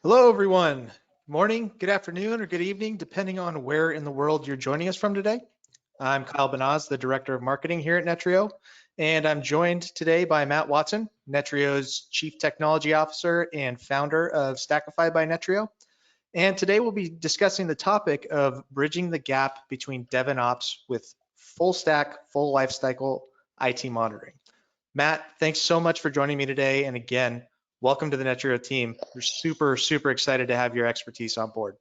Hello, everyone. Good morning, good afternoon, or good evening, depending on where in the world you're joining us from today. I'm Kyle Benaz, the Director of Marketing here at Netreo, and I'm joined today by Matt Watson, Netreo's Chief Technology Officer and founder of Stackify by Netreo. And today we'll be discussing the topic of bridging the gap between dev and ops with full stack, full lifecycle IT monitoring. Matt, thanks so much for joining me today. And again, welcome to the Netreo team. We're super excited to have your expertise on board.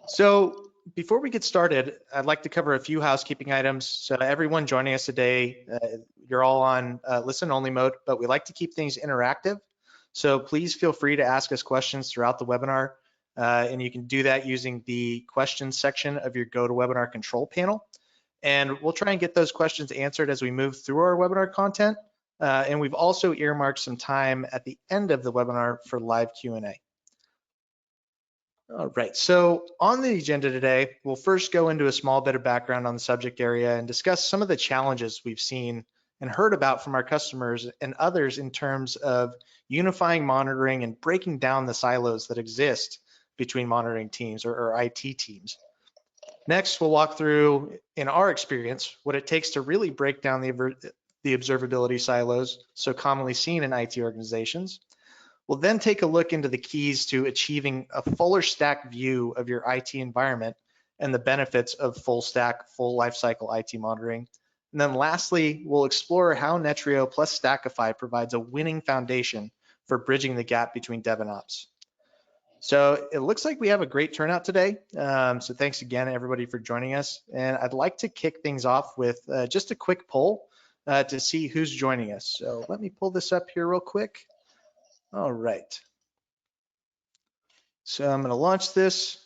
So before we get started, I'd like to cover a few housekeeping items. So everyone joining us today, you're all on listen only mode, but we like to keep things interactive. So please feel free to ask us questions throughout the webinar. And you can do that using the questions section of your GoToWebinar control panel. And we'll try and get those questions answered as we move through our webinar content. And we've also earmarked some time at the end of the webinar for live Q&A. All right, so on the agenda today, we'll first go into a small bit of background on the subject area and discuss some of the challenges we've seen and heard about from our customers and others in terms of unifying monitoring and breaking down the silos that exist between monitoring teams or IT teams. Next, we'll walk through, in our experience, what it takes to really break down the observability silos so commonly seen in IT organizations. We'll then take a look into the keys to achieving a fuller stack view of your IT environment and the benefits of full stack, full lifecycle IT monitoring. And then lastly, we'll explore how Netreo plus Stackify provides a winning foundation for bridging the gap between dev and ops. So it looks like we have a great turnout today. So thanks again, everybody, for joining us. And I'd like to kick things off with just a quick poll to see who's joining us. So let me pull this up here real quick. All right. So I'm going to launch this.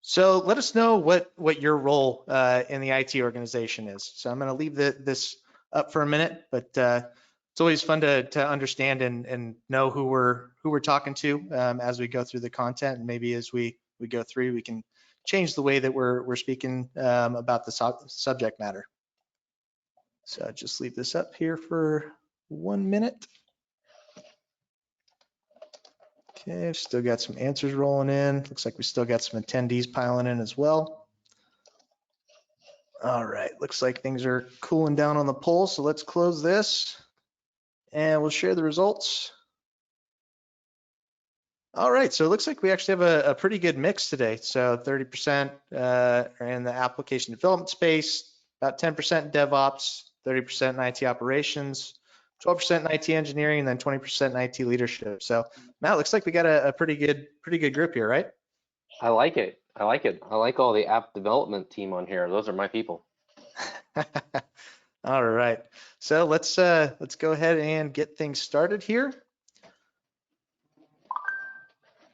So let us know what your role in the IT organization is. So I'm going to leave this up for a minute, but it's always fun to understand and know who we're talking to as we go through the content, and maybe as we go through, we can change the way that we're speaking about the subject matter. So I'll just leave this up here for 1 minute. Okay, I've still got some answers rolling in. Looks like we still got some attendees piling in as well. All right, looks like things are cooling down on the poll, so let's close this and we'll share the results. All right, so it looks like we actually have a pretty good mix today. So 30% are in the application development space, about 10% in DevOps, 30% in IT operations, 12% in IT engineering, and then 20% in IT leadership. So Matt, looks like we got a pretty good group here, right? I like it. I like all the app development team on here. Those are my people. All right, so let's go ahead and get things started here.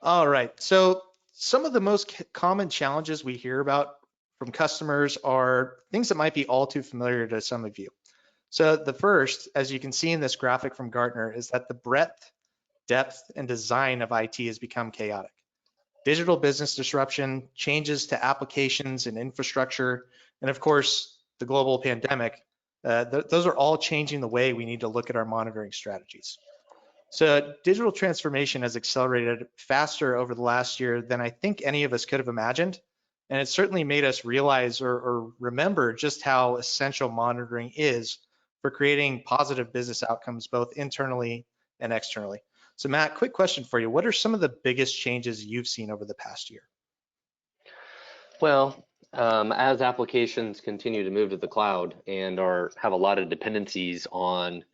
All right, so some of the most common challenges we hear about from customers are things that might be all too familiar to some of you. So the first, as you can see in this graphic from Gartner, is that the breadth, depth, and design of IT has become chaotic. Digital business disruption, changes to applications and infrastructure, and of course, the global pandemic, those are all changing the way we need to look at our monitoring strategies. So digital transformation has accelerated faster over the last year than I think any of us could have imagined. And it certainly made us realize or remember just how essential monitoring is for creating positive business outcomes, both internally and externally. So Matt, quick question for you. What are some of the biggest changes you've seen over the past year? Well, as applications continue to move to the cloud and have a lot of dependencies on,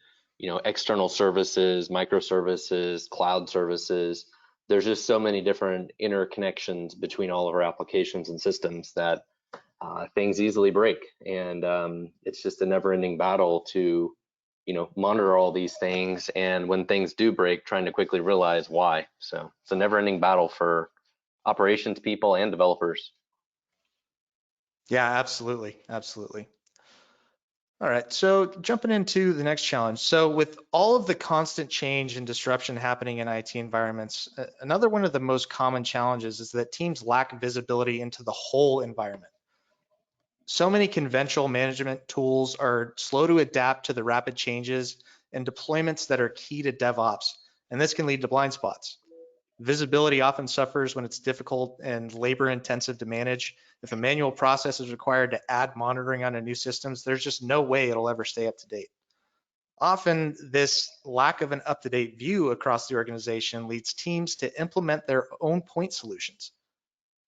external services, microservices, cloud services, there's just so many different interconnections between all of our applications and systems that things easily break. And it's just a never-ending battle to, monitor all these things. And when things do break, trying to quickly realize why. So it's a never-ending battle for operations people and developers. Yeah, absolutely. All right, so jumping into the next challenge. So with all of the constant change and disruption happening in IT environments, another one of the most common challenges is that teams lack visibility into the whole environment. So many conventional management tools are slow to adapt to the rapid changes and deployments that are key to DevOps. and this can lead to blind spots. Visibility often suffers when it's difficult and labor intensive to manage. If a manual process is required to add monitoring onto new systems, there's just no way it'll ever stay up to date. Often, this lack of an up-to-date view across the organization leads teams to implement their own point solutions.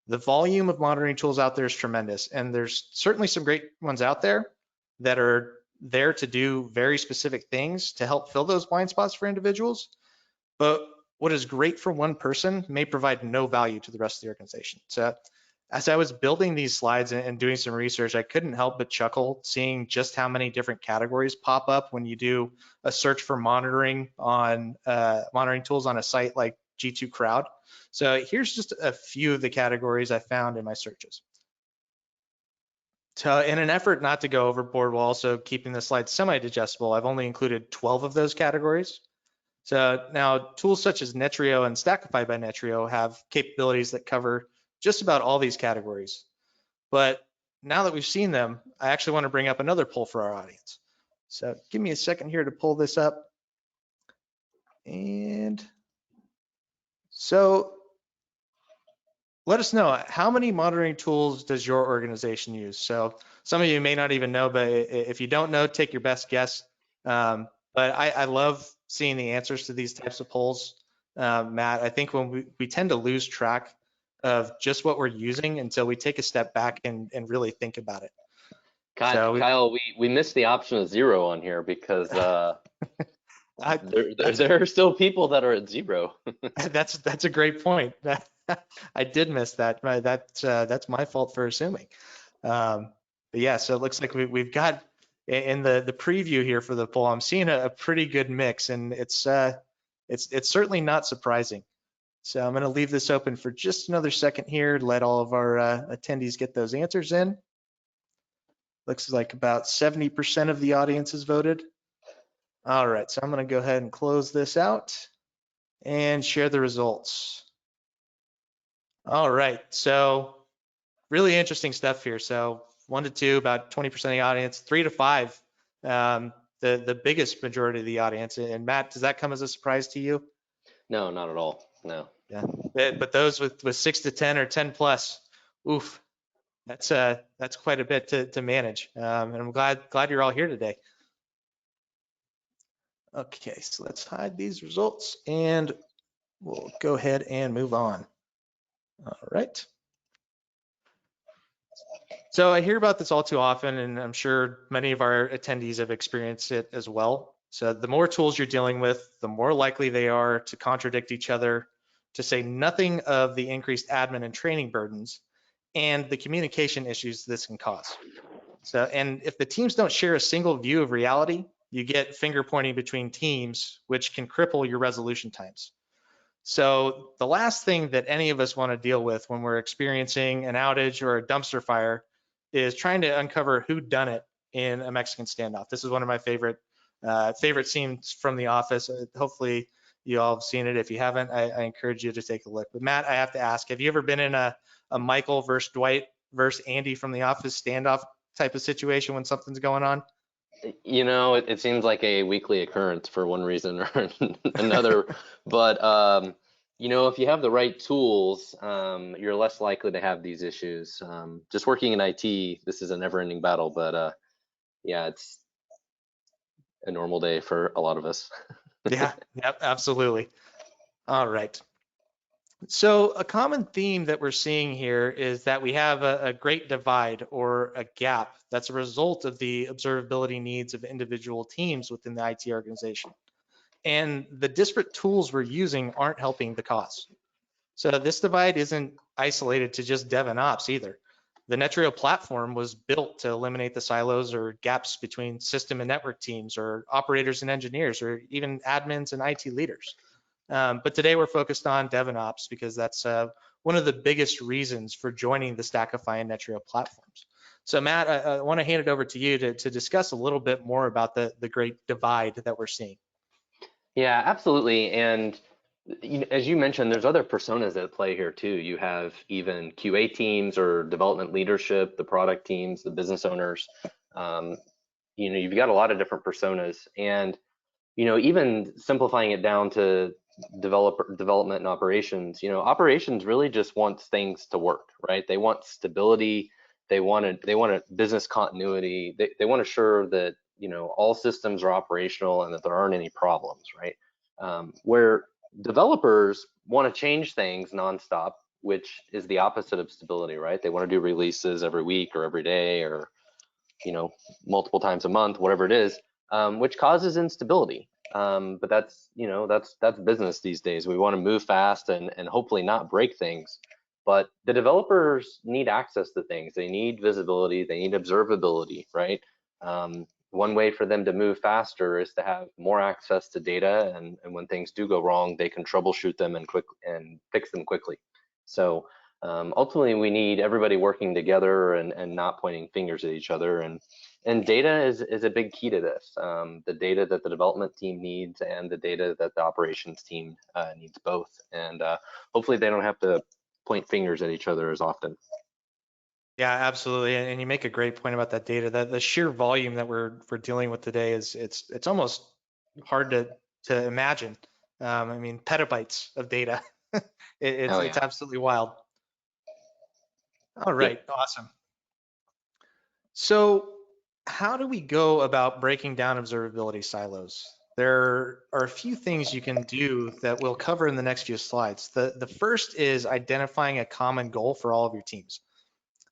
The volume of monitoring tools out there is tremendous, and there's certainly some great ones out there that are there to do very specific things to help fill those blind spots for individuals. But what is great for one person may provide no value to the rest of the organization. So as I was building these slides and doing some research, I couldn't help but chuckle seeing just how many different categories pop up when you do a search for monitoring on monitoring tools on a site like G2 Crowd. So here's just a few of the categories I found in my searches. So in an effort not to go overboard while also keeping the slide semi-digestible, I've only included 12 of those categories. So now tools such as Netreo and Stackify by Netreo have capabilities that cover just about all these categories. But now that we've seen them, I actually want to bring up another poll for our audience. So give me a second here to pull this up. And so let us know, how many monitoring tools does your organization use? So some of you may not even know, but if you don't know, take your best guess. But I love seeing the answers to these types of polls, Matt. I think when we tend to lose track of just what we're using until we take a step back and really think about it. Kyle, we missed the option of 0 on here because there are still people that are at 0. That's a great point. I did miss that. That's my fault for assuming. But yeah, so it looks like we've got in the preview here for the poll, I'm seeing a pretty good mix, and it's certainly not surprising. So I'm going to leave this open for just another second here to let all of our attendees get those answers in. Looks like about 70% of the audience has voted. All right, so I'm going to go ahead and close this out and share the results. All right, so really interesting stuff here. So 1 to 2, about 20% of the audience, 3 to 5, the biggest majority of the audience. And Matt, does that come as a surprise to you? No, not at all. No. Yeah, but those with 6 to 10 or 10 plus, oof, that's quite a bit to manage. And I'm glad you're all here today. Okay, so let's hide these results and we'll go ahead and move on. All right. So I hear about this all too often, and I'm sure many of our attendees have experienced it as well. So the more tools you're dealing with, the more likely they are to contradict each other, to say nothing of the increased admin and training burdens and the communication issues this can cause. So, and if the teams don't share a single view of reality, you get finger pointing between teams, which can cripple your resolution times. So the last thing that any of us want to deal with when we're experiencing an outage or a dumpster fire is trying to uncover who done it in a Mexican standoff. This is one of my favorite scenes from The Office. Hopefully you all have seen it. If you haven't, I encourage you to take a look. But Matt, I have to ask, have you ever been in a Michael versus Dwight versus Andy from The Office standoff type of situation when something's going on? You know, it seems like a weekly occurrence for one reason or another. But you know, if you have the right tools, you're less likely to have these issues. Just working in IT, this is a never-ending battle. But yeah, it's a normal day for a lot of us. Yeah, yep, absolutely. All right. So a common theme that we're seeing here is that we have a great divide or a gap that's a result of the observability needs of individual teams within the IT organization. And the disparate tools we're using aren't helping the cause. So this divide isn't isolated to just dev and ops either. The Netreo platform was built to eliminate the silos or gaps between system and network teams, or operators and engineers, or even admins and IT leaders. But today we're focused on dev and ops because that's one of the biggest reasons for joining the Stackify and Netreo platforms. So Matt, I want to hand it over to you to discuss a little bit more about the great divide that we're seeing. Yeah, absolutely. And as you mentioned, there's other personas at play here too. You have even QA teams or development leadership, the product teams, the business owners. You know, you've got a lot of different personas, and you know, even simplifying it down to development and operations, operations really just wants things to work, right? They want stability. They want a business continuity. They want to assure that, all systems are operational and that there aren't any problems, right? Where developers want to change things nonstop, which is the opposite of stability, right? They want to do releases every week or every day or, multiple times a month, whatever it is, which causes instability. But that's business these days. We want to move fast and hopefully not break things. But the developers need access to things. They need visibility. They need observability, right? One way for them to move faster is to have more access to data, and when things do go wrong, they can troubleshoot them and fix them quickly. So ultimately, we need everybody working together and not pointing fingers at each other. And data is a big key to this. The data that the development team needs and the data that the operations team needs both. And hopefully they don't have to point fingers at each other as often. Yeah, absolutely. And you make a great point about that data. That the sheer volume that we're dealing with today is it's almost hard to imagine. I mean, petabytes of data. Oh It's yeah. absolutely wild. All Yep. right, awesome. So how do we go about breaking down observability silos? There are a few things you can do that we'll cover in the next few slides. The first is identifying a common goal for all of your teams.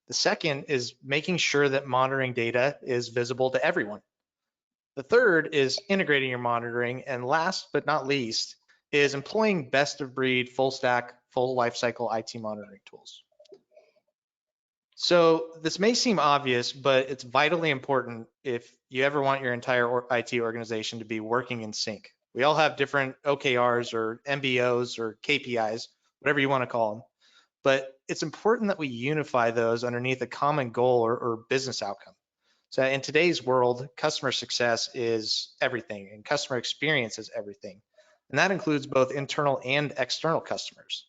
The second is making sure that monitoring data is visible to everyone. The third is integrating your monitoring. And last but not least is employing best of breed, full stack, full lifecycle IT monitoring tools. So this may seem obvious, but it's vitally important if you ever want your entire IT organization to be working in sync. We all have different OKRs or MBOs or KPIs, whatever you want to call them. But it's important that we unify those underneath a common goal or business outcome. So in today's world, customer success is everything and customer experience is everything. And that includes both internal and external customers.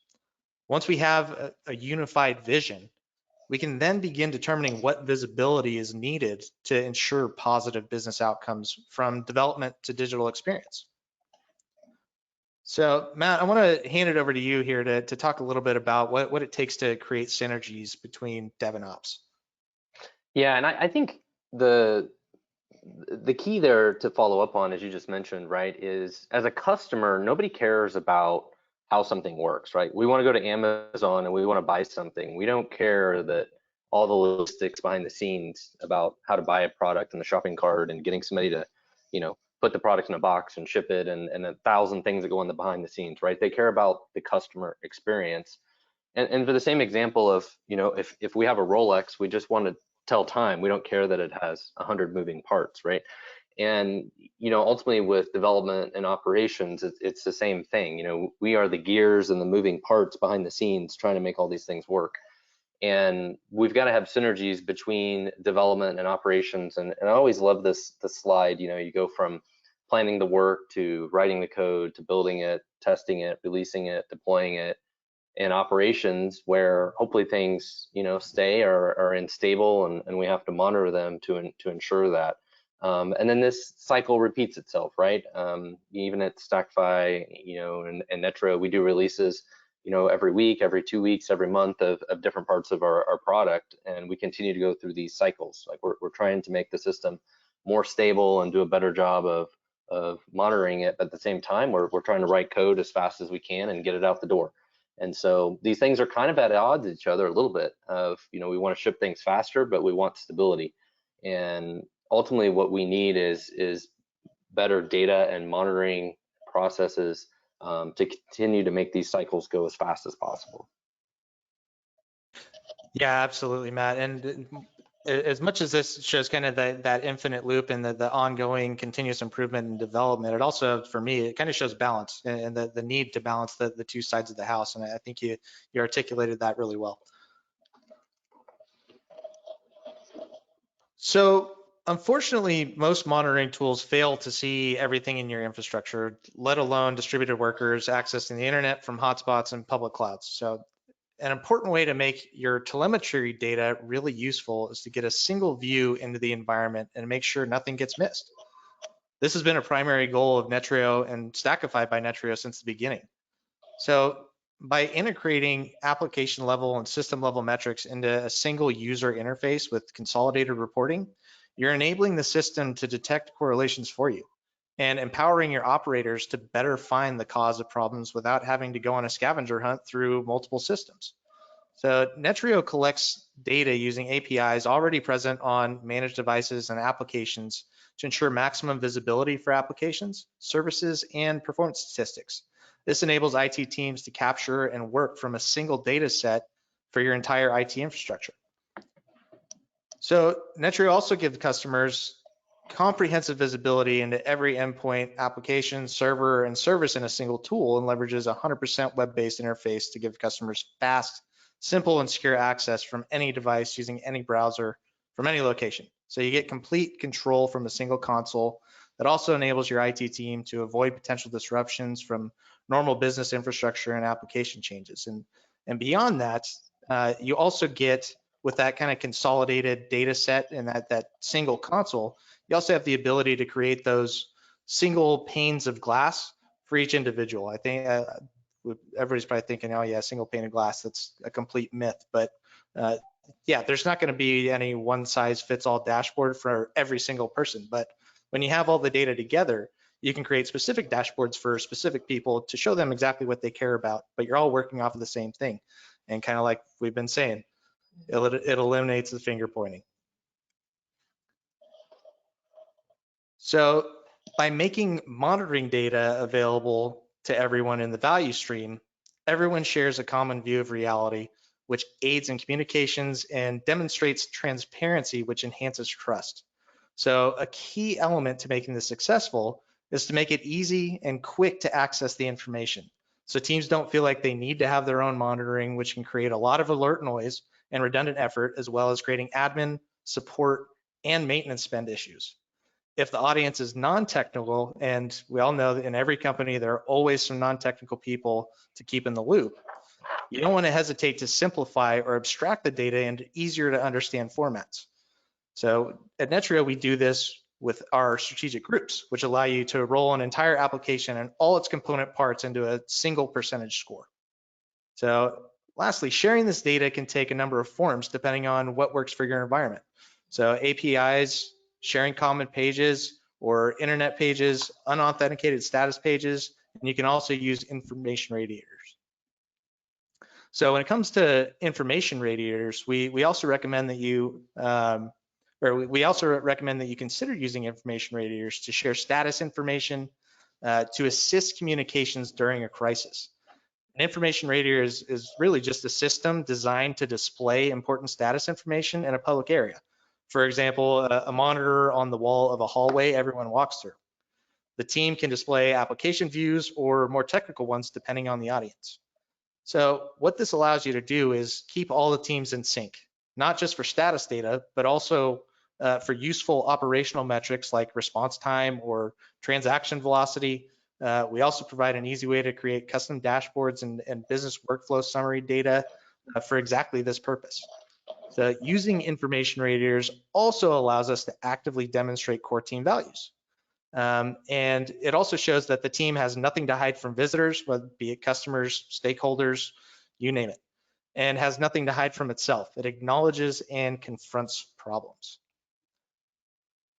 Once we have a unified vision, we can then begin determining what visibility is needed to ensure positive business outcomes from development to digital experience. So Matt, I want to hand it over to you here to talk a little bit about what it takes to create synergies between dev and ops. Yeah, and I think the key there to follow up on, as you just mentioned, right, is as a customer, nobody cares about how something works, right? We want to go to Amazon and we want to buy something. We don't care that all the logistics behind the scenes about how to buy a product in the shopping cart and getting somebody to, put the product in a box and ship it and 1,000 things that go on the behind the scenes, right? They care about the customer experience. And for the same example of, if we have a Rolex, we just want to tell time. We don't care that it has 100 moving parts, right? And, ultimately with development and operations, it's the same thing. We are the gears and the moving parts behind the scenes trying to make all these things work. And we've got to have synergies between development and operations. And I always love this slide. You go from planning the work to writing the code to building it, testing it, releasing it, deploying it, and operations where hopefully things stay or are unstable, and we have to monitor them to ensure that. And then this cycle repeats itself, right? Even at Stackify, and Netreo, we do releases every week, every 2 weeks, every month of different parts of our product, and we continue to go through these cycles. Like we're trying to make the system more stable and do a better job of monitoring it. But at the same time, we're trying to write code as fast as we can and get it out the door. And so these things are kind of at odds with each other a little bit of, we want to ship things faster, but we want stability. And ultimately what we need is better data and monitoring processes to continue to make these cycles go as fast as possible. Yeah, absolutely, Matt. And as much as this shows kind of that infinite loop and the ongoing continuous improvement and development, it also, for me, it kind of shows balance and the need to balance the two sides of the house. And I think you articulated that really well. So unfortunately, most monitoring tools fail to see everything in your infrastructure, let alone distributed workers accessing the internet from hotspots and public clouds. So an important way to make your telemetry data really useful is to get a single view into the environment and make sure nothing gets missed. This has been a primary goal of Netreo and Stackify by Netreo since the beginning. So by integrating application level and system level metrics into a single user interface with consolidated reporting, you're enabling the system to detect correlations for you and empowering your operators to better find the cause of problems without having to go on a scavenger hunt through multiple systems. So Netreo collects data using APIs already present on managed devices and applications to ensure maximum visibility for applications, services, and performance statistics. This enables IT teams to capture and work from a single data set for your entire IT infrastructure. So Netreo also gives customers comprehensive visibility into every endpoint, application, server, and service in a single tool, and leverages a 100% web-based interface to give customers fast, simple, and secure access from any device using any browser from any location. So you get complete control from a single console that also enables your IT team to avoid potential disruptions from normal business infrastructure and application changes. And beyond that, you also get, with that kind of consolidated data set and that single console, you also have the ability to create those single panes of glass for each individual. I think everybody's probably thinking, oh yeah, single pane of glass, that's a complete myth. But yeah, there's not going to be any one size fits all dashboard for every single person. But when you have all the data together, you can create specific dashboards for specific people to show them exactly what they care about, but you're all working off of the same thing. And kind of like we've been saying, it eliminates the finger pointing. So by making monitoring data available to everyone in the value stream, everyone shares a common view of reality, which aids in communications and demonstrates transparency, which enhances trust. So a key element to making this successful is to make it easy and quick to access the information. So teams don't feel like they need to have their own monitoring, which can create a lot of alert noise and redundant effort, as well as creating admin, support, and maintenance spend issues. If the audience is non-technical, and we all know that in every company, there are always some non-technical people to keep in the loop, you don't want to hesitate to simplify or abstract the data into easier to understand formats. So at Netreo, we do this with our strategic groups, which allow you to roll an entire application and all its component parts into a single percentage score. So lastly, sharing this data can take a number of forms depending on what works for your environment. So APIs, sharing common pages or internet pages, unauthenticated status pages, and you can also use information radiators. So when it comes to information radiators, we also recommend that you we also recommend that you consider using information radiators to share status information to assist communications during a crisis. An information radiator is really just a system designed to display important status information in a public area. For example, a monitor on the wall of a hallway everyone walks through. The team can display application views or more technical ones depending on the audience. So what this allows you to do is keep all the teams in sync, not just for status data, but also for useful operational metrics like response time or transaction velocity. We also provide an easy way to create custom dashboards and business workflow summary data for exactly this purpose. So using information radiators also allows us to actively demonstrate core team values. And it also shows that the team has nothing to hide from visitors, whether it be it customers, stakeholders, you name it, and has nothing to hide from itself. It acknowledges and confronts problems.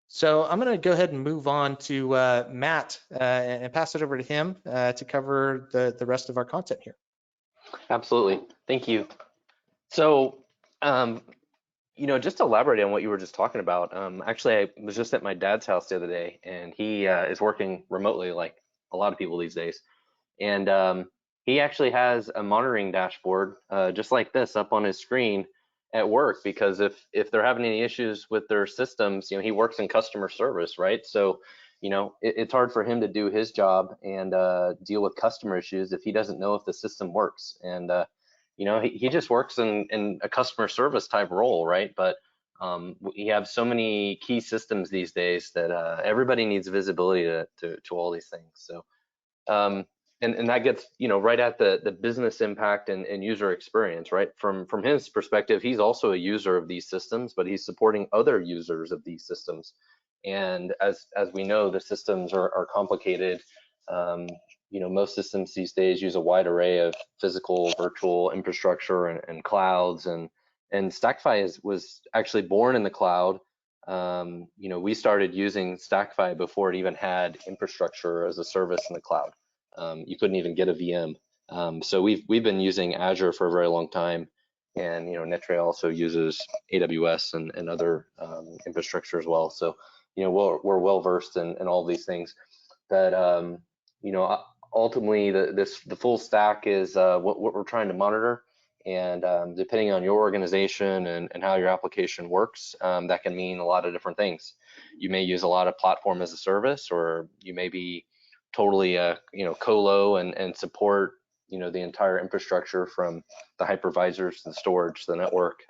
So I'm going to go ahead and move on to Matt and pass it over to him to cover the rest of our content here. Absolutely. Thank you. So, just to elaborate on what you were just talking about, actually, I was just at my dad's house the other day, and he is working remotely like a lot of people these days. And he actually has a monitoring dashboard just like this up on his screen at work, because if they're having any issues with their systems, he works in customer service, right? So, it's hard for him to do his job and deal with customer issues if he doesn't know if the system works. And he just works in a customer service type role, right? But we have so many key systems these days that everybody needs visibility to all these things. So and that gets right at the business impact and user experience, right? From his perspective, he's also a user of these systems, but he's supporting other users of these systems. And as we know, the systems are complicated. Most systems these days use a wide array of physical, virtual infrastructure and clouds. And Stackify was actually born in the cloud. We started using Stackify before it even had infrastructure as a service in the cloud. You couldn't even get a VM. So we've been using Azure for a very long time, and Netreo also uses AWS and other infrastructure as well. So we're well versed in all these things. But ultimately the full stack is what we're trying to monitor. And depending on your organization and how your application works, that can mean a lot of different things. You may use a lot of platform as a service, or you may be totally colo and support the entire infrastructure from the hypervisors to the storage to the network.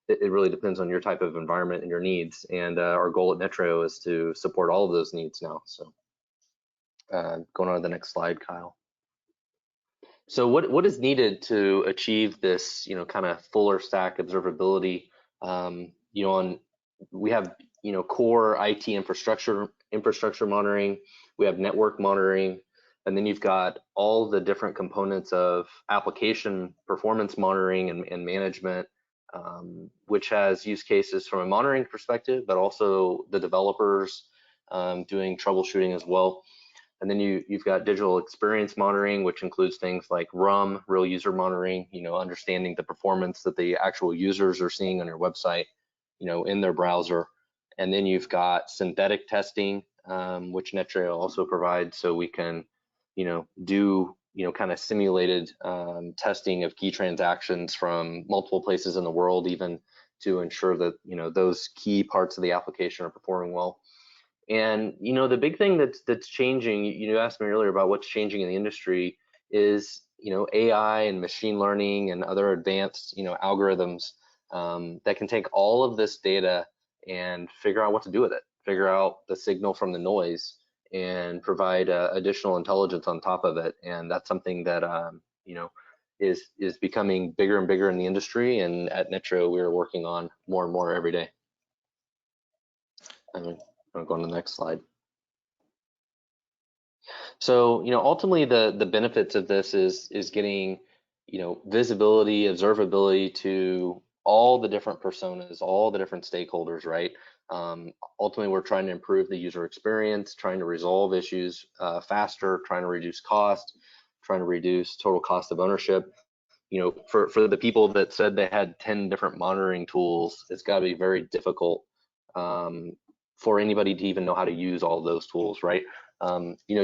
It really depends on your type of environment and your needs. And our goal at Netreo is to support all of those needs now. So going on to the next slide, Kyle. So what is needed to achieve this, kind of fuller stack observability? We have, core IT infrastructure monitoring, we have network monitoring, and then you've got all the different components of application performance monitoring and management, which has use cases from a monitoring perspective, but also the developers doing troubleshooting as well. And then you've got digital experience monitoring, which includes things like RUM, real user monitoring, understanding the performance that the actual users are seeing on your website, in their browser. And then you've got synthetic testing, which Netreo also provides, so we can, do, kind of simulated testing of key transactions from multiple places in the world, even to ensure that, those key parts of the application are performing well. And the big thing that's changing, you asked me earlier about what's changing in the industry, is AI and machine learning and other advanced algorithms that can take all of this data and figure out what to do with it, figure out the signal from the noise, and provide additional intelligence on top of it. And that's something that is becoming bigger and bigger in the industry. And at Netreo, we're working on more and more every day. I'm going to the next slide. So, ultimately the benefits of this is getting, visibility, observability to all the different personas, all the different stakeholders, right? Ultimately, we're trying to improve the user experience, trying to resolve issues faster, trying to reduce cost, trying to reduce total cost of ownership. For the people that said they had 10 different monitoring tools, it's got to be very difficult for anybody to even know how to use all those tools, right?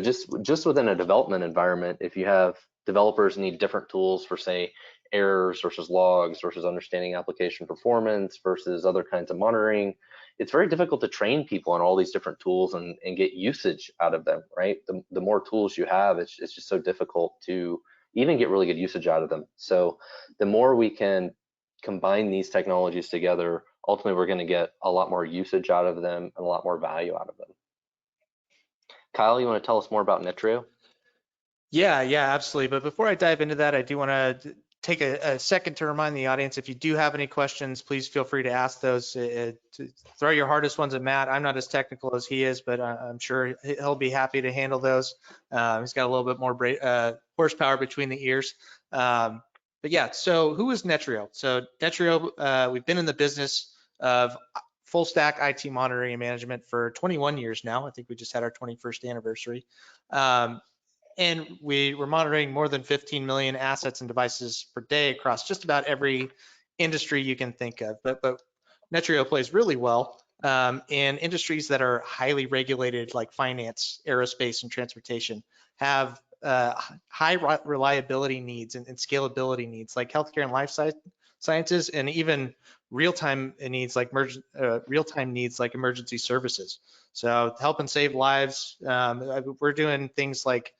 Just within a development environment, if you have developers need different tools for, say, errors versus logs versus understanding application performance versus other kinds of monitoring, it's very difficult to train people on all these different tools and get usage out of them, right? The more tools you have, it's just so difficult to even get really good usage out of them. So the more we can combine these technologies together, ultimately we're going to get a lot more usage out of them and a lot more value out of them. Kyle, you want to tell us more about Netreo? Yeah, absolutely. But before I dive into that, I do want to take a second to remind the audience, if you do have any questions, please feel free to ask those. To throw your hardest ones at Matt. I'm not as technical as he is, but I'm sure he'll be happy to handle those. He's got a little bit more horsepower between the ears. But yeah, so who is Netreo? So Netreo, we've been in the business of full stack IT monitoring and management for 21 years now. I think we just had our 21st anniversary. And we were monitoring more than 15 million assets and devices per day across just about every industry you can think of. But Netreo plays really well in industries that are highly regulated, like finance, aerospace, and transportation, have high reliability needs and scalability needs, like healthcare and life sciences, and even real-time needs like emergency services. So help and save lives. We're doing things like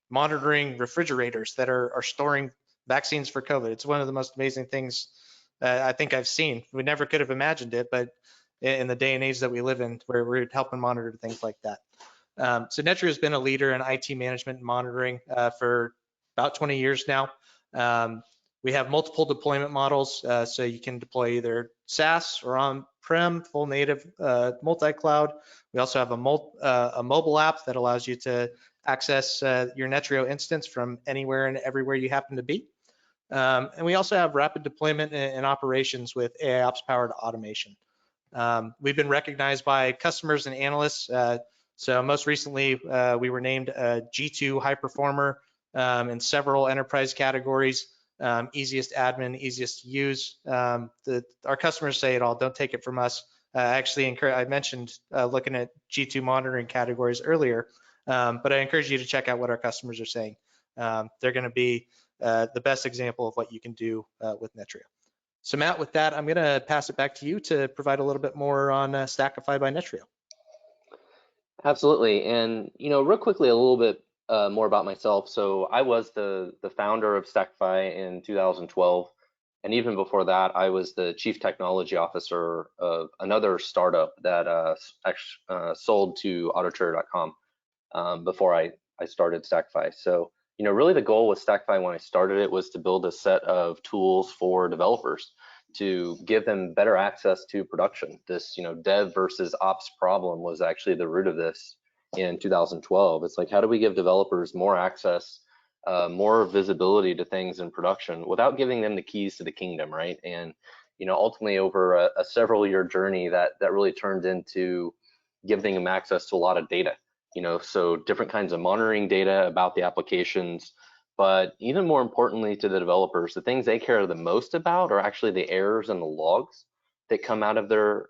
monitoring refrigerators that are storing vaccines for COVID. It's one of the most amazing things I think I've seen. We never could have imagined it, but in the day and age that we live in, where we're helping monitor things like that. So Netreo has been a leader in IT management and monitoring for about 20 years now. We have multiple deployment models, so you can deploy either SaaS or on-prem, full native multi-cloud. We also have a mobile app that allows you to access your Netreo instance from anywhere and everywhere you happen to be. And we also have rapid deployment and operations with AIOps powered automation. We've been recognized by customers and analysts. So most recently, we were named a G2 high performer in several enterprise categories. Easiest admin, easiest to use. Our customers say it all, don't take it from us. Actually, I mentioned looking at G2 monitoring categories earlier, but I encourage you to check out what our customers are saying. They're going to be the best example of what you can do with Netreo. So Matt, with that, I'm going to pass it back to you to provide a little bit more on Stackify by Netreo. Absolutely. And, real quickly, a little bit more about myself. So I was the founder of Stackify in 2012. And even before that, I was the chief technology officer of another startup that sold to autotrader.com before I started Stackify. So, really the goal with Stackify when I started it was to build a set of tools for developers to give them better access to production. This, dev versus ops problem was actually the root of this in 2012. It's like, how do we give developers more access, more visibility to things in production without giving them the keys to the kingdom, right? And, ultimately over a several year journey that really turned into giving them access to a lot of data, so different kinds of monitoring data about the applications. But even more importantly to the developers, the things they care the most about are actually the errors and the logs that come out of their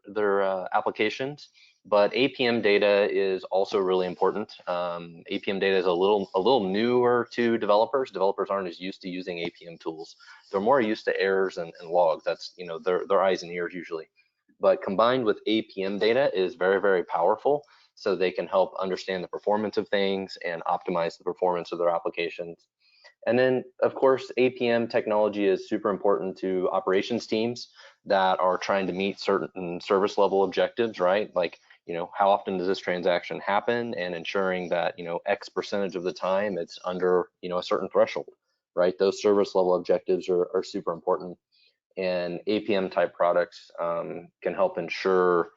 applications. But APM data is also really important. APM data is a little newer to developers. Developers aren't as used to using APM tools. They're more used to errors and logs. That's their eyes and ears usually. But combined with APM data is very, very powerful. So they can help understand the performance of things and optimize the performance of their applications. And then, of course, APM technology is super important to operations teams that are trying to meet certain service level objectives, right? Like, how often does this transaction happen, and ensuring that, X percentage of the time it's under, a certain threshold, right? Those service level objectives are super important. And APM type products can help ensure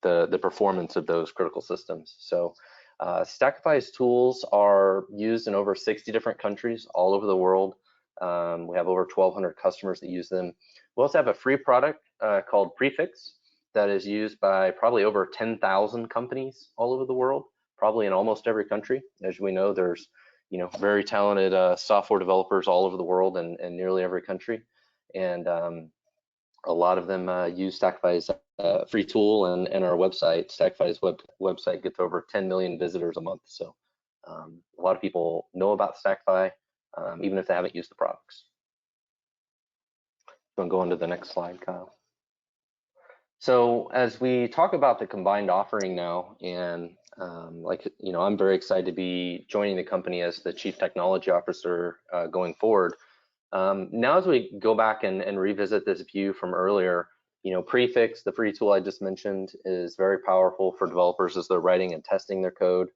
the performance of those critical systems. So Stackify's tools are used in over 60 different countries all over the world. We have over 1,200 customers that use them. We also have a free product called Prefix that is used by probably over 10,000 companies all over the world, probably in almost every country. As we know, there's very talented software developers all over the world and nearly every country. And a lot of them use Stackify's free tool and our website. Stackify's website gets over 10 million visitors a month. So a lot of people know about Stackify, even if they haven't used the products. I'm going to go on to the next slide, Kyle. So as we talk about the combined offering now, and I'm very excited to be joining the company as the Chief Technology Officer going forward. Now as we go back and revisit this view from earlier, Prefix, the free tool I just mentioned, is very powerful for developers as they're writing and testing their code.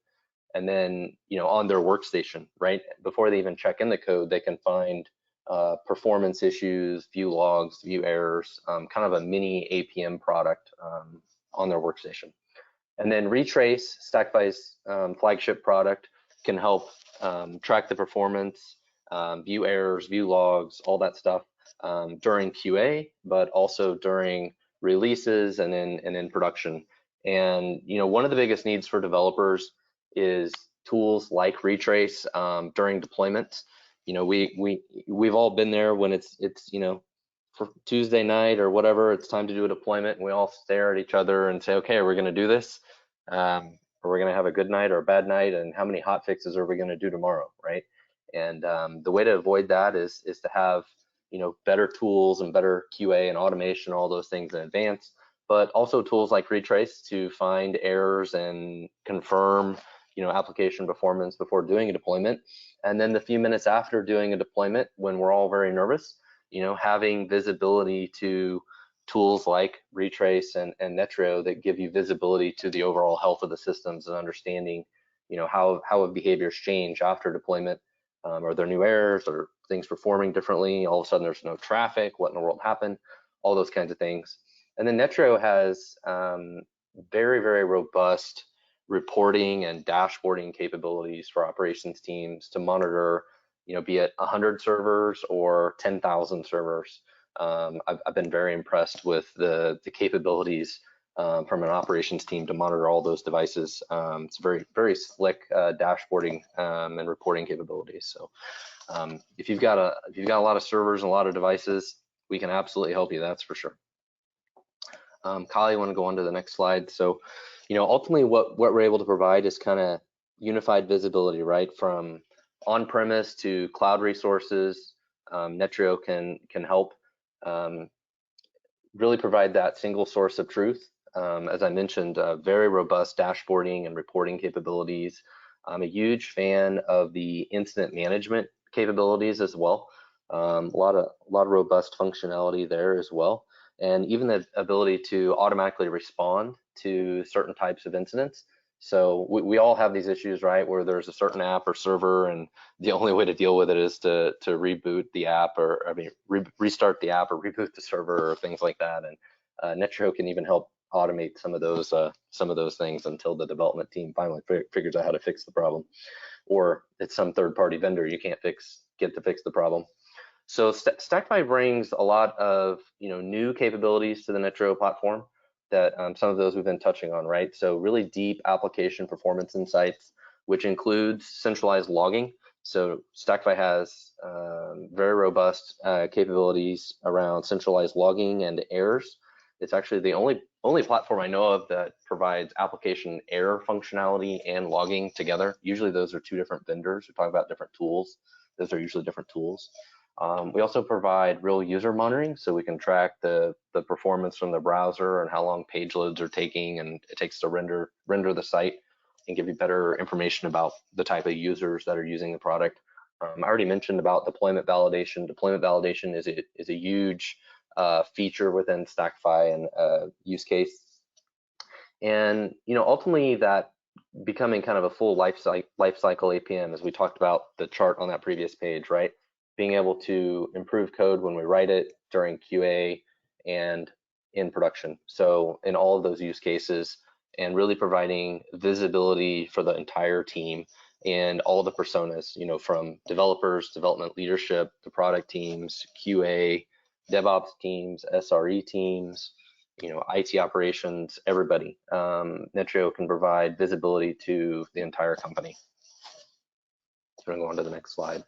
And then, on their workstation, right? Before they even check in the code, they can find performance issues, view logs, view errors, kind of a mini APM product on their workstation. And then Retrace, Stackify's flagship product, can help track the performance, view errors, view logs, all that stuff during QA, but also during releases and in production. And one of the biggest needs for developers is tools like Retrace during deployments. We've all been there when it's for Tuesday night or whatever, it's time to do a deployment, and we all stare at each other and say, okay, we're going to do this, or we're going to have a good night or a bad night, and how many hot fixes are we going to do tomorrow, right? And the way to avoid that is to have better tools and better QA and automation, all those things in advance, but also tools like Retrace to find errors and confirm application performance before doing a deployment. And then the few minutes after doing a deployment, when we're all very nervous, having visibility to tools like Retrace and Netreo that give you visibility to the overall health of the systems and understanding how behaviors change after deployment Are there new errors? Are things performing differently? All of a sudden there's no traffic. What in the world happened? All those kinds of things. And then Netreo has very, very robust reporting and dashboarding capabilities for operations teams to monitor, be it 100 servers or 10,000 servers. I've been very impressed with the capabilities from an operations team to monitor all those devices. It's very, very slick dashboarding and reporting capabilities. So if you've got a lot of servers and a lot of devices, we can absolutely help you. That's for sure. Kyle, you want to go on to the next slide? So, ultimately what we're able to provide is kind of unified visibility, right? From on-premise to cloud resources. Netreo can help really provide that single source of truth. As I mentioned, very robust dashboarding and reporting capabilities. I'm a huge fan of the incident management capabilities as well. A lot of robust functionality there as well, and even the ability to automatically respond to certain types of incidents. So we all have these issues, right, where there's a certain app or server, and the only way to deal with it is to reboot the app, or restart the app or reboot the server or things like that. And Netreo can even help automate some of those things until the development team finally figures out how to fix the problem, or it's some third-party vendor you can't get to fix the problem. So Stackify brings a lot of new capabilities to the Netreo platform that some of those we've been touching on, right? So really deep application performance insights, which includes centralized logging. So Stackify has very robust capabilities around centralized logging and errors. It's actually the only platform I know of that provides application error functionality and logging together. Usually those are two different vendors. We're talking about different tools. Those are usually different tools. We also provide real user monitoring, so we can track the performance from the browser and how long page loads are taking and it takes to render the site, and give you better information about the type of users that are using the product. I already mentioned about deployment validation. Deployment validation is a huge feature within Stackify and use case. And ultimately that becoming kind of a full life cycle APM, as we talked about the chart on that previous page, right? Being able to improve code when we write it, during QA, and in production. So in all of those use cases, and really providing visibility for the entire team and all the personas, from developers, development leadership, the product teams, QA, DevOps teams, SRE teams, IT operations, everybody. Netreo can provide visibility to the entire company. So we're going to go on to the next slide.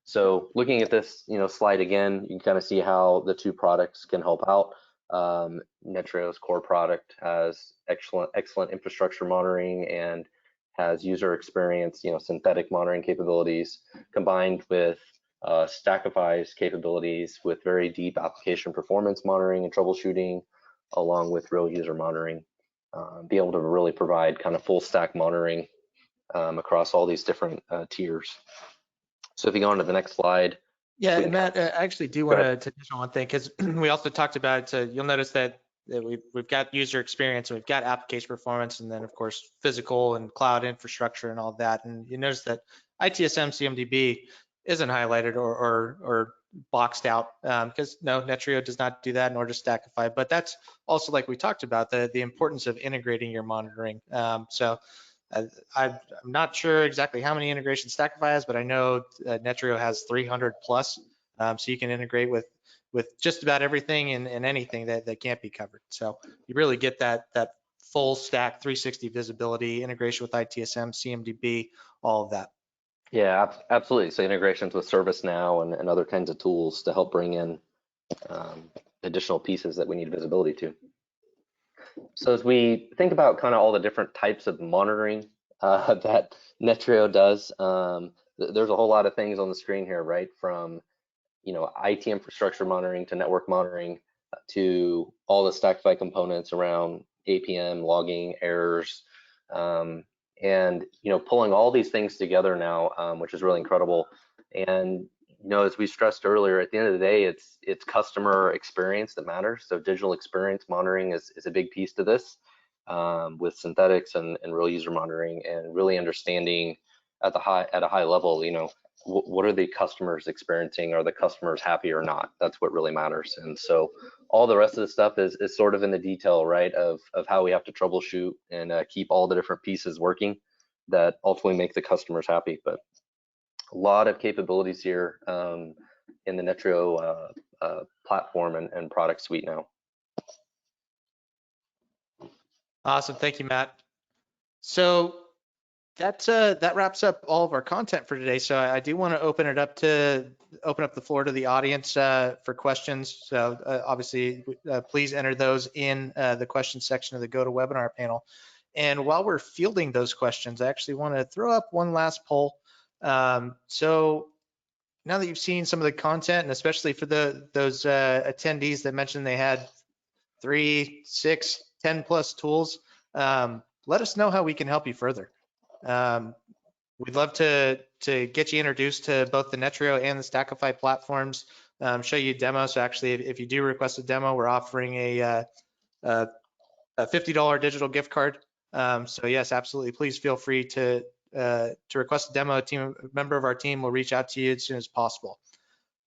So looking at this, slide again, you can kind of see how the two products can help out. Netreo's core product has excellent infrastructure monitoring and has user experience, synthetic monitoring capabilities, combined with Stackify's capabilities with very deep application performance monitoring and troubleshooting, along with real user monitoring. Be able to really provide kind of full stack monitoring across all these different tiers. So if you go on to the next slide. Yeah, and Matt, I actually do want to touch on one thing, because we also talked about, so you'll notice that we've got user experience, and we've got application performance, and then of course physical and cloud infrastructure and all that. And you notice that ITSM CMDB isn't highlighted or boxed out, because no, Netreo does not do that, nor does Stackify. But that's also, like we talked about, the importance of integrating your monitoring. I'm not sure exactly how many integrations Stackify has, but I know Netreo has 300 plus, so you can integrate with just about everything and anything that can't be covered. So you really get that full stack 360 visibility, integration with ITSM, CMDB, all of that. Yeah, absolutely. So integrations with ServiceNow and other kinds of tools to help bring in additional pieces that we need visibility to. So as we think about kind of all the different types of monitoring that Netreo does, there's a whole lot of things on the screen here, right? From IT infrastructure monitoring to network monitoring to all the Stackify components around APM, logging, errors, and pulling all these things together now, which is really incredible. And as we stressed earlier, at the end of the day, it's customer experience that matters. So digital experience monitoring is a big piece to this, with synthetics and real user monitoring, and really understanding at a high level, what are the customers experiencing? Are the customers happy or not? That's what really matters. And so all the rest of the stuff is sort of in the detail, right, of how we have to troubleshoot and keep all the different pieces working that ultimately make the customers happy. But a lot of capabilities here in the Netreo platform and product suite now. Awesome, thank you, Matt. So that wraps up all of our content for today. So I do want to open up the floor to the audience for questions. So obviously, please enter those in the questions section of the GoToWebinar panel. And while we're fielding those questions, I actually want to throw up one last poll. So now that you've seen some of the content, and especially for those attendees that mentioned they had 3, 6, 10 plus tools, let us know how we can help you further. We'd love to get you introduced to both the Netreo and the Stackify platforms, show you a demo. So actually, if you do request a demo, we're offering a $50 digital gift card. So yes, absolutely. Please feel free to request a demo. A member of our team will reach out to you as soon as possible.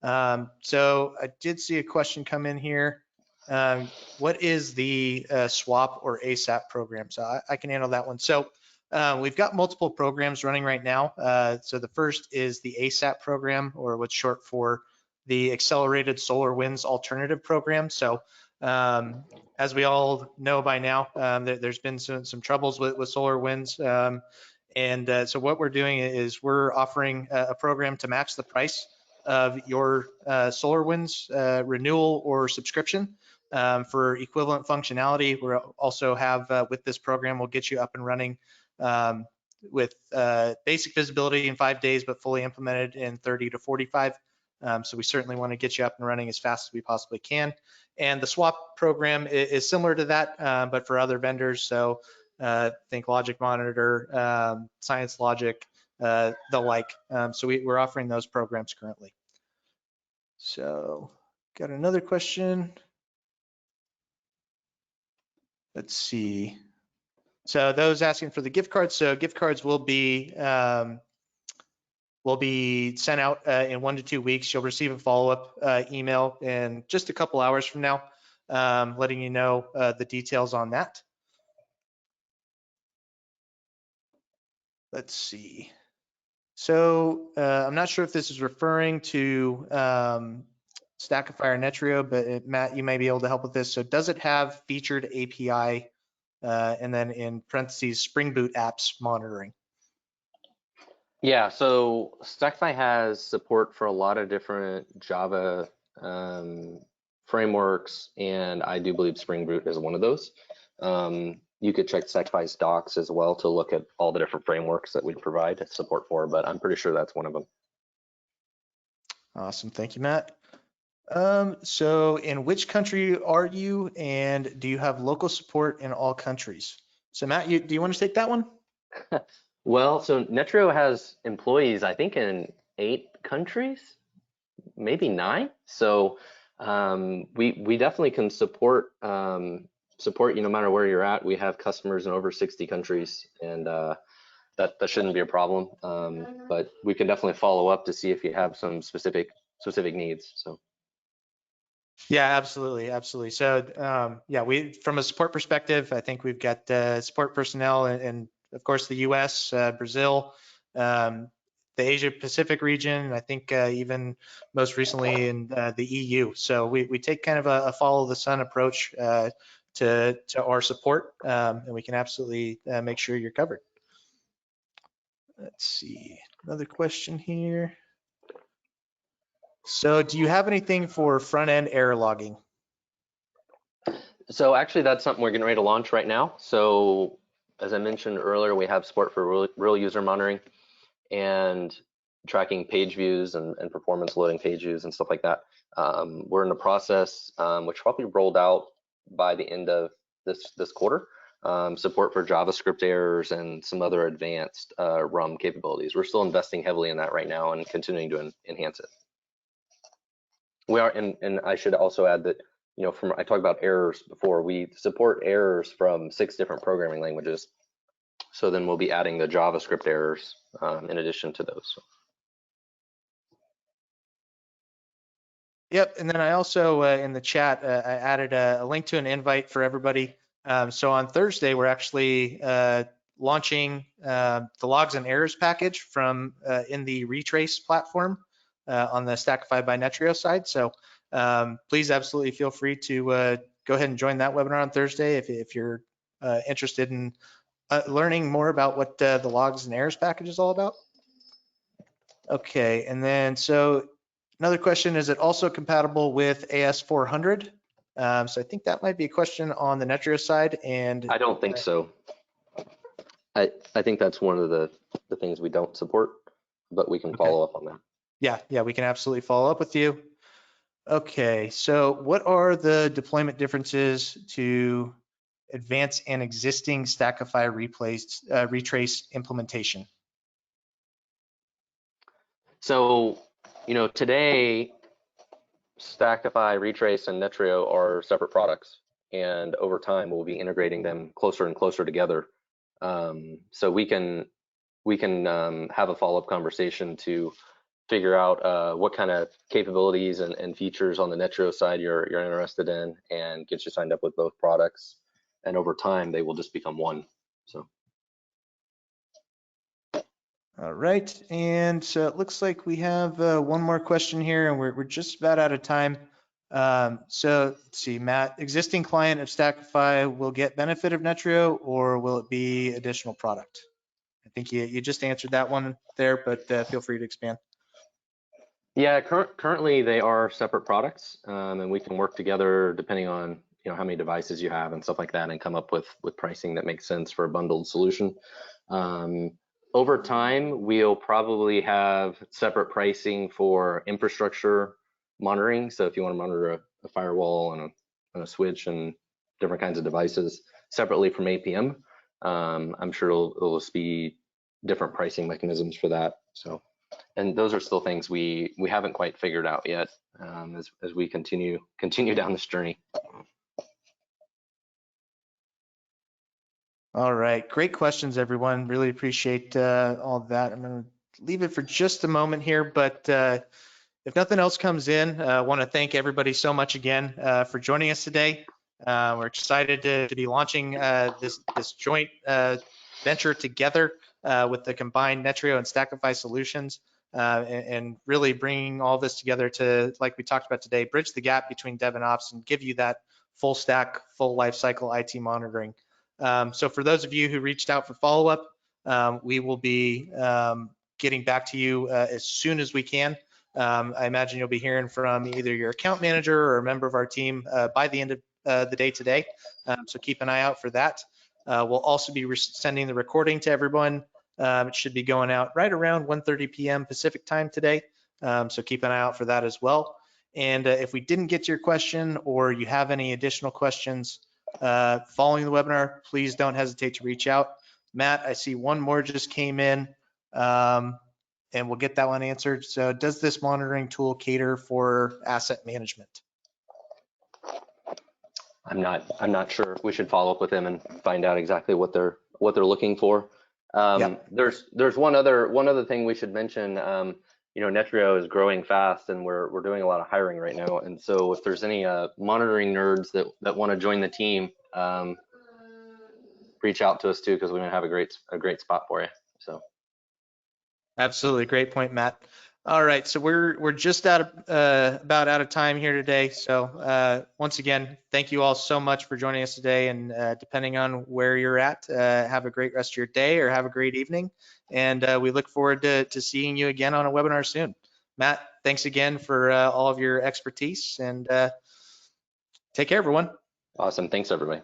So I did see a question come in here. What is the SWAP or ASAP program? So I can handle that one. So we've got multiple programs running right now. So the first is the ASAP program, or what's short for the Accelerated Solar Winds Alternative Program. So as we all know by now, there's been some troubles with solar winds. So what we're doing is we're offering a program to match the price of your SolarWinds renewal or subscription for equivalent functionality. We also have with this program, we'll get you up and running with basic visibility in 5 days, but fully implemented in 30 to 45. So we certainly want to get you up and running as fast as we possibly can. And the swap program is similar to that, but for other vendors. So think Logic Monitor, Science Logic, the like. So we're offering those programs currently. So got another question. Let's see. So those asking for the gift cards. So gift cards will be sent out in 1 to 2 weeks. You'll receive a follow-up email in just a couple hours from now, letting you know the details on that. Let's see. So I'm not sure if this is referring to Stackify or Netreo, but Matt, you may be able to help with this. So does it have featured API and then in parentheses Spring Boot apps monitoring? Yeah, so Stackify has support for a lot of different Java frameworks, and I do believe Spring Boot is one of those. You could check Stackify's docs as well to look at all the different frameworks that we provide support for, but I'm pretty sure that's one of them. Awesome, thank you, Matt. So in which country are you, and do you have local support in all countries? So Matt, do you want to take that one? Well, so Netreo has employees, I think, in 8 countries, maybe 9. So we definitely can support you no matter where you're at. We have customers in over 60 countries, and that shouldn't be a problem. But we can definitely follow up to see if you have some specific needs. So. Yeah, absolutely, absolutely. So yeah, from a support perspective, I think we've got support personnel in of course, the U.S., Brazil, the Asia Pacific region, and I think even most recently in the EU. So we take kind of a follow the sun approach to our support, and we can absolutely make sure you're covered. Let's see, another question here. So do you have anything for front-end error logging? So actually, that's something we're getting ready to launch right now. So as I mentioned earlier, we have support for real user monitoring and tracking page views and performance loading page views and stuff like that. We're in the process, which probably rolled out by the end of this quarter, support for JavaScript errors and some other advanced RUM capabilities. We're still investing heavily in that right now and continuing to enhance it. We are, and I should also add that, I talked about errors before. We support errors from 6 different programming languages. So then we'll be adding the JavaScript errors in addition to those. Yep, and then I also in the chat I added a link to an invite for everybody. So on Thursday we're actually launching the logs and errors package from in the Retrace platform on the Stackify by Netreo side. So please absolutely feel free to go ahead and join that webinar on Thursday if you're interested in learning more about what the logs and errors package is all about. Okay, and then so another question, is it also compatible with AS400? So I think that might be a question on the Netreo side. And I don't think so. I think that's one of the things we don't support, but we can follow up on that. Yeah, we can absolutely follow up with you. Okay, so what are the deployment differences to advance an existing Stackify retrace implementation? So, today, Stackify, Retrace, and Netreo are separate products, and over time we'll be integrating them closer and closer together. So we can have a follow-up conversation to figure out what kind of capabilities and features on the Netreo side you're interested in, and get you signed up with both products. And over time, they will just become one. So. All right, and so it looks like we have one more question here, and we're just about out of time. So let's see, Matt, existing client of Stackify will get benefit of Netreo, or will it be additional product? I think you just answered that one there, but feel free to expand. Yeah, currently they are separate products, and we can work together depending on how many devices you have and stuff like that, and come up with pricing that makes sense for a bundled solution. Over time, we'll probably have separate pricing for infrastructure monitoring. So if you want to monitor a firewall and a switch and different kinds of devices separately from APM, I'm sure it'll just be different pricing mechanisms for that. So, and those are still things we haven't quite figured out yet as we continue down this journey. All right, great questions, everyone. Really appreciate all of that. I'm going to leave it for just a moment here, but if nothing else comes in, I want to thank everybody so much again for joining us today. We're excited to be launching this joint venture together with the combined Netreo and Stackify solutions, and really bringing all this together to, like we talked about today, bridge the gap between dev and ops and give you that full stack, full lifecycle IT monitoring. So for those of you who reached out for follow-up, we will be getting back to you as soon as we can. I imagine you'll be hearing from either your account manager or a member of our team by the end of the day today. So keep an eye out for that. We'll also be sending the recording to everyone. It should be going out right around 1:30 p.m. Pacific time today. So keep an eye out for that as well. And if we didn't get to your question, or you have any additional questions following the webinar, please don't hesitate to reach out. Matt, I see one more just came in. And we'll get that one answered. So does this monitoring tool cater for asset management? I'm not sure. We should follow up with them and find out exactly what they're looking for. Yep. There's one other thing we should mention. Netreo is growing fast, and we're doing a lot of hiring right now. And so if there's any monitoring nerds that want to join the team, reach out to us too, because we're gonna have a great spot for you. So. Absolutely, great point, Matt. All right, so we're just about out of time here today. So once again, thank you all so much for joining us today. And depending on where you're at, have a great rest of your day or have a great evening. And we look forward to seeing you again on a webinar soon. Matt, thanks again for all of your expertise, and take care, everyone. Awesome, thanks everybody.